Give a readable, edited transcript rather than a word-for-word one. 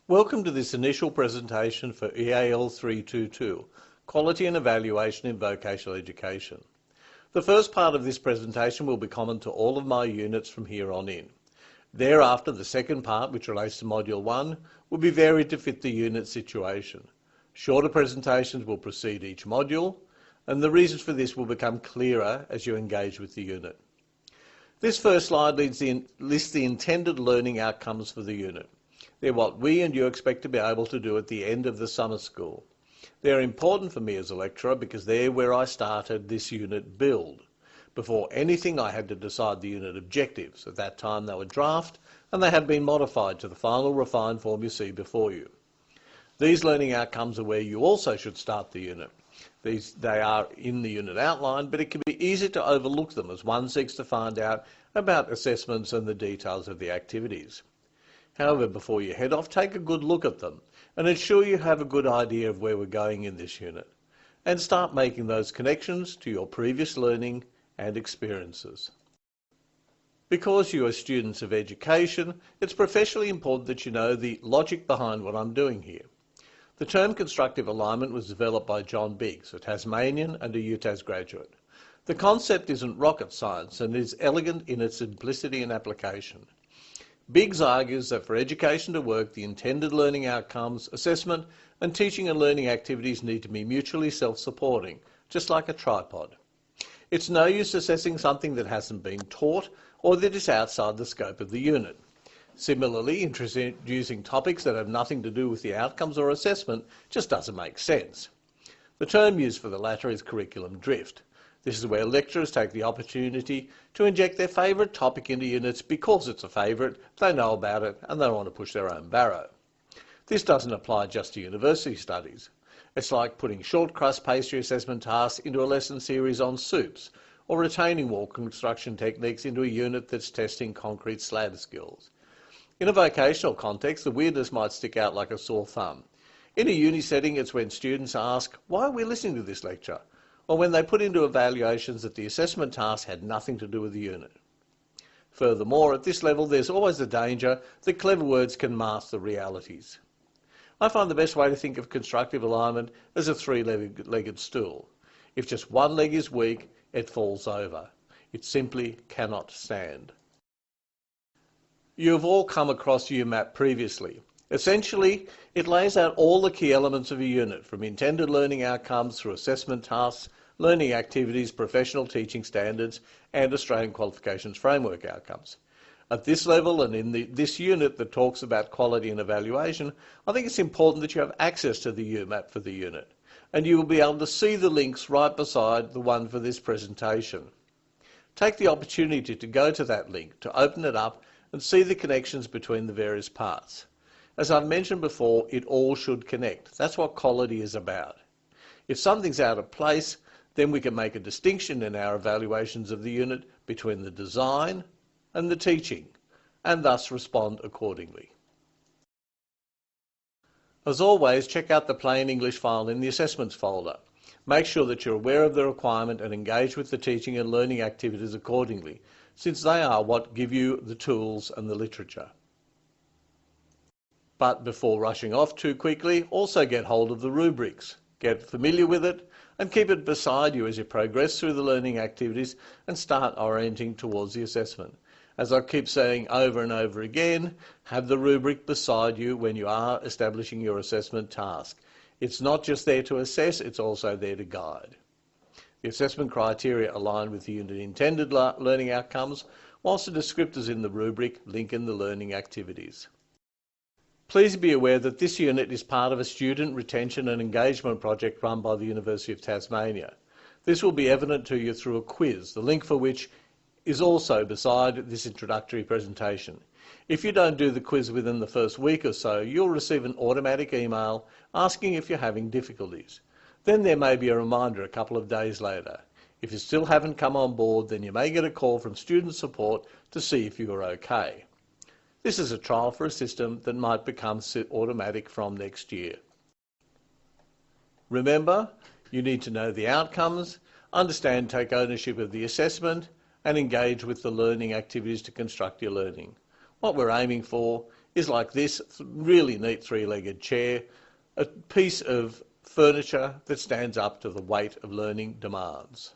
Welcome to this initial presentation for EAL 322, Quality and Evaluation in Vocational Education. The first part of this presentation will be common to all of my units from here on in. Thereafter, the second part, which relates to Module 1, will be varied to fit the unit situation. Shorter presentations will precede each module, and the reasons for this will become clearer as you engage with the unit. This first slide lists the intended learning outcomes for the unit. They're what we and you expect to be able to do at the end of the summer school. They're important for me as a lecturer because they're where I started this unit build. Before anything, I had to decide the unit objectives. At that time, they were draft, and they have been modified to the final refined form you see before you. These learning outcomes are where you also should start the unit. They are in the unit outline, but it can be easy to overlook them as one seeks to find out about assessments and the details of the activities. However, before you head off, take a good look at them and ensure you have a good idea of where we're going in this unit, and start making those connections to your previous learning and experiences. Because you are students of education, it's professionally important that you know the logic behind what I'm doing here. The term constructive alignment was developed by John Biggs, a Tasmanian and a UTAS graduate. The concept isn't rocket science and is elegant in its simplicity and application. Biggs argues that for education to work, the intended learning outcomes, assessment, and teaching and learning activities need to be mutually self-supporting, just like a tripod. It's no use assessing something that hasn't been taught or that is outside the scope of the unit. Similarly, introducing topics that have nothing to do with the outcomes or assessment just doesn't make sense. The term used for the latter is curriculum drift. This is where lecturers take the opportunity to inject their favourite topic into units because it's a favourite, they know about it, and they want to push their own barrow. This doesn't apply just to university studies. It's like putting short crust pastry assessment tasks into a lesson series on soups, or retaining wall construction techniques into a unit that's testing concrete slab skills. In a vocational context, the weirdness might stick out like a sore thumb. In a uni setting, it's when students ask, why are we listening to this lecture? Or when they put into evaluations that the assessment task had nothing to do with the unit. Furthermore, at this level, there's always the danger that clever words can mask the realities. I find the best way to think of constructive alignment as a three-legged stool. If just one leg is weak, it falls over. It simply cannot stand. You have all come across UMAP previously. Essentially, it lays out all the key elements of a unit, from intended learning outcomes through assessment tasks, learning activities, professional teaching standards, and Australian Qualifications Framework outcomes. At this level and in this unit that talks about quality and evaluation, I think it's important that you have access to the UMAP for the unit, and you will be able to see the links right beside the one for this presentation. Take the opportunity to go to that link, to open it up, and see the connections between the various parts. As I've mentioned before, it all should connect. That's what quality is about. If something's out of place, then we can make a distinction in our evaluations of the unit between the design and the teaching, and thus respond accordingly. As always, check out the plain English file in the assessments folder. Make sure that you're aware of the requirement and engage with the teaching and learning activities accordingly, since they are what give you the tools and the literature. But before rushing off too quickly, also get hold of the rubrics. Get familiar with it and keep it beside you as you progress through the learning activities and start orienting towards the assessment. As I keep saying over and over again, have the rubric beside you when you are establishing your assessment task. It's not just there to assess, it's also there to guide. The assessment criteria align with the unit intended learning outcomes, whilst the descriptors in the rubric link in the learning activities. Please be aware that this unit is part of a student retention and engagement project run by the University of Tasmania. This will be evident to you through a quiz, the link for which is also beside this introductory presentation. If you don't do the quiz within the first week or so, you'll receive an automatic email asking if you're having difficulties. Then there may be a reminder a couple of days later. If you still haven't come on board, then you may get a call from student support to see if you are okay. This is a trial for a system that might become automatic from next year. Remember, you need to know the outcomes, understand, take ownership of the assessment, and engage with the learning activities to construct your learning. What we're aiming for is like this really neat three-legged chair, a piece of furniture that stands up to the weight of learning demands.